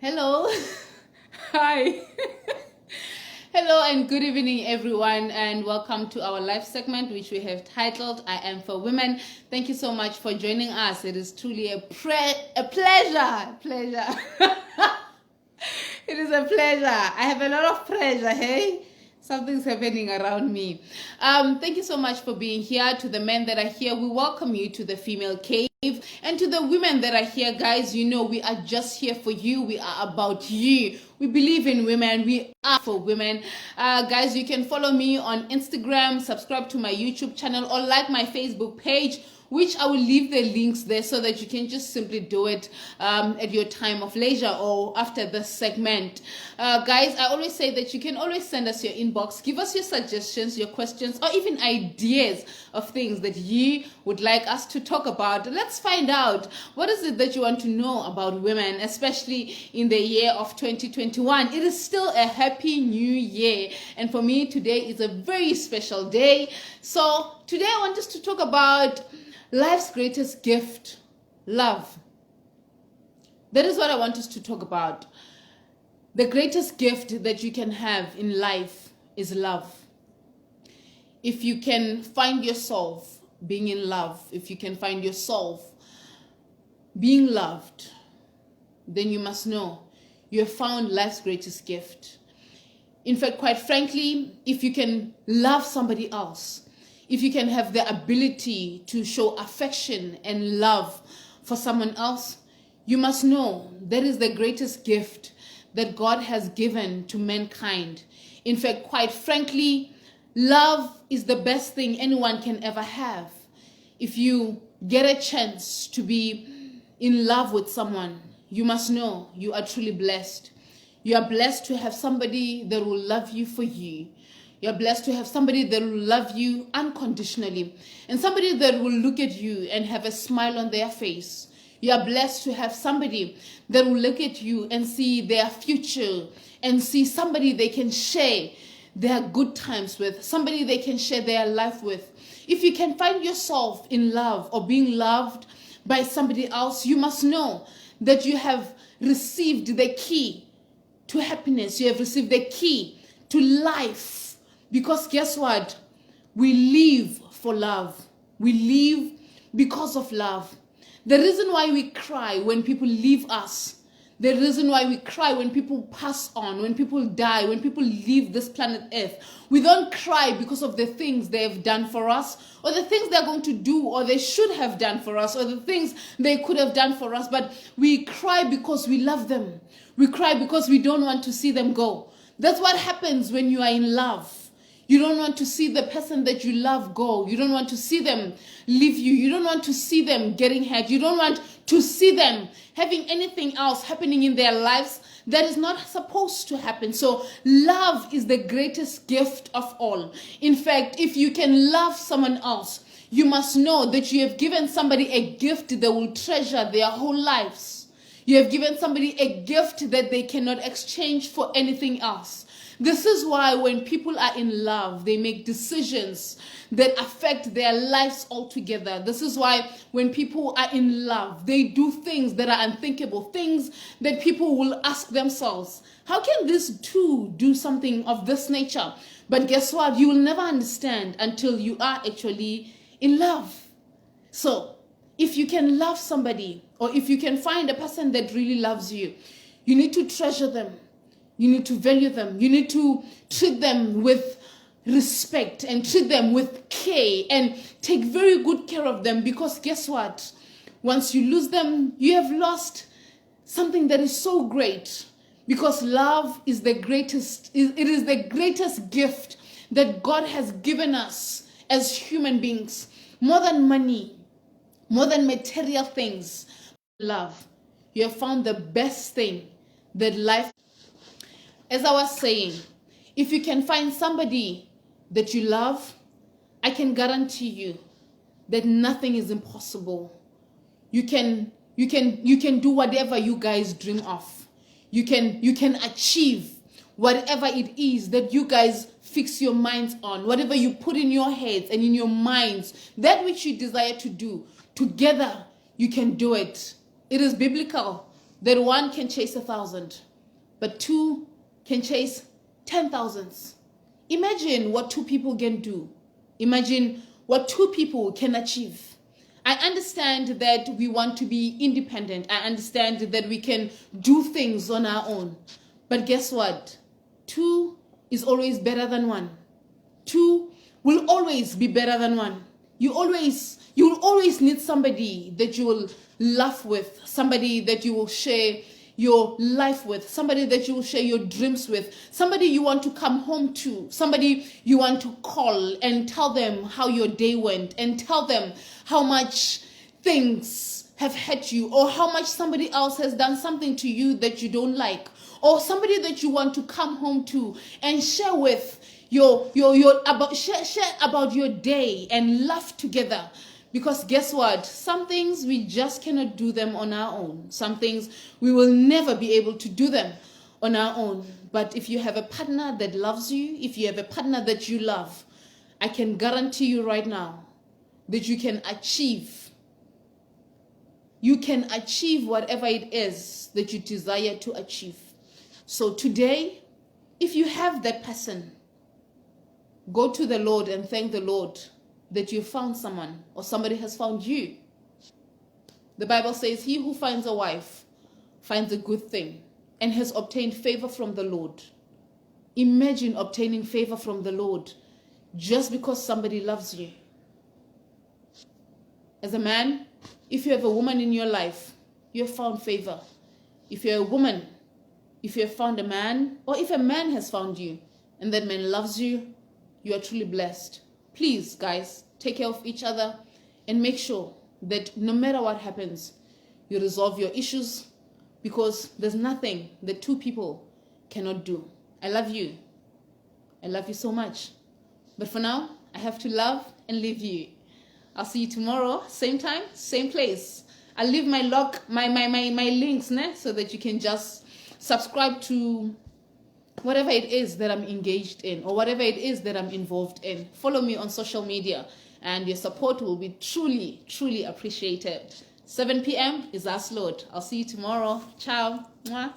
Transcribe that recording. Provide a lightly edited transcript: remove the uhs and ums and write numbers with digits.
Hello. Hi. Hello and good evening, everyone, and welcome to our live segment, which we have titled I Am for Women. Thank you so much for joining us. It is truly a pleasure. It is a pleasure. I have a lot of pleasure, hey? Something's happening around me. Thank you so much for being here. To the men that are here, we welcome you to the Female Cave. And to the women that are here, guys, you know we are just here for you. We are about you. We believe in women. We are for women. Guys, you can follow me on Instagram, subscribe to my YouTube channel, or like my Facebook page, which I will leave the links there so that you can just simply do it at your time of leisure or after this segment. Guys, I always say that you can always send us your inbox, give us your suggestions, your questions, or even ideas of things that you would like us to talk about. Let's find out, what is it that you want to know about women, especially in the year of 2021. It is still a happy new year, and for me today is a very special day. So today I want us to talk about life's greatest gift, love. That is what I want us to talk about. The greatest gift that you can have in life is love. If you can find yourself being in love, if you can find yourself being loved, then you must know you have found life's greatest gift. In fact, quite frankly, if you can love somebody else, if you can have the ability to show affection and love for someone else, you must know that is the greatest gift that God has given to mankind. In fact, quite frankly, love is the best thing anyone can ever have. If you get a chance to be in love with someone, you must know you are truly blessed. You are blessed to have somebody that will love you for you. You're blessed to have somebody that will love you unconditionally, and somebody that will look at you and have a smile on their face. You are blessed to have somebody that will look at you and see their future and see somebody they can share their good times with, somebody they can share their life with. If you can find yourself in love or being loved by somebody else, you must know that you have received the key to happiness. You have received the key to life. Because guess what? We live for love. We live because of love. The reason why we cry when people leave us, the reason why we cry when people pass on, when people die, when people leave this planet Earth, we don't cry because of the things they have done for us, or the things they're going to do, or they should have done for us, or the things they could have done for us, but we cry because we love them. We cry because we don't want to see them go. That's what happens when you are in love. You don't want to see the person that you love go. You don't want to see them leave you. You don't want to see them getting hurt. You don't want to see them having anything else happening in their lives that is not supposed to happen. So love is the greatest gift of all. In fact, if you can love someone else, you must know that you have given somebody a gift that will treasure their whole lives. You have given somebody a gift that they cannot exchange for anything else. This is why when people are in love, they make decisions that affect their lives altogether. This is why when people are in love, they do things that are unthinkable, things that people will ask themselves, how can these two do something of this nature? But guess what? You will never understand until you are actually in love. So if you can love somebody, or if you can find a person that really loves you, you need to treasure them. You need to value them. You need to treat them with respect and treat them with care and take very good care of them, because guess what? Once you lose them, you have lost something that is so great, because love is the greatest, it is the greatest gift that God has given us as human beings. More than money, more than material things, love. You have found the best thing that life. As I was saying, if you can find somebody that you love, I can guarantee you that nothing is impossible. You can do whatever you guys dream of. You can achieve whatever it is that you guys fix your minds on, whatever you put in your heads and in your minds, that which you desire to do. Together, you can do it. It is biblical that one can chase 1,000, but two can chase 10,000s. Imagine what two people can do. Imagine what two people can achieve. I understand that we want to be independent. I understand that we can do things on our own. But guess what? Two is always better than one. Two will always be better than one. You will always need somebody that you will laugh with, somebody that you will share your life with, somebody that you will share your dreams with, somebody you want to come home to, somebody you want to call and tell them how your day went, and tell them how much things have hurt you, or how much somebody else has done something to you that you don't like, or somebody that you want to come home to and share with share about your day and laugh together. Because guess what? Some things we just cannot do them on our own. Some things we will never be able to do them on our own. But if you have a partner that loves you, if you have a partner that you love, I can guarantee you right now that you can achieve whatever it is that you desire to achieve. So today, if you have that person, go to the Lord and thank the Lord that you found someone, or somebody has found you. The Bible says, he who finds a wife finds a good thing and has obtained favor from the Lord. Imagine obtaining favor from the Lord just because somebody loves you. As a man, if you have a woman in your life, you have found favor. If you're a woman, if you have found a man, or if a man has found you and that man loves you, you are truly blessed. Please, guys, take care of each other and make sure that no matter what happens, you resolve your issues, because there's nothing that two people cannot do. I love you. I love you so much. But for now, I have to love and leave you. I'll see you tomorrow, same time, same place. I'll leave my links so that you can just subscribe to whatever it is that I'm engaged in, or whatever it is that I'm involved in. Follow me on social media, and your support will be truly, truly appreciated. 7 p.m. is our slot. I'll see you tomorrow. Ciao. Mwah.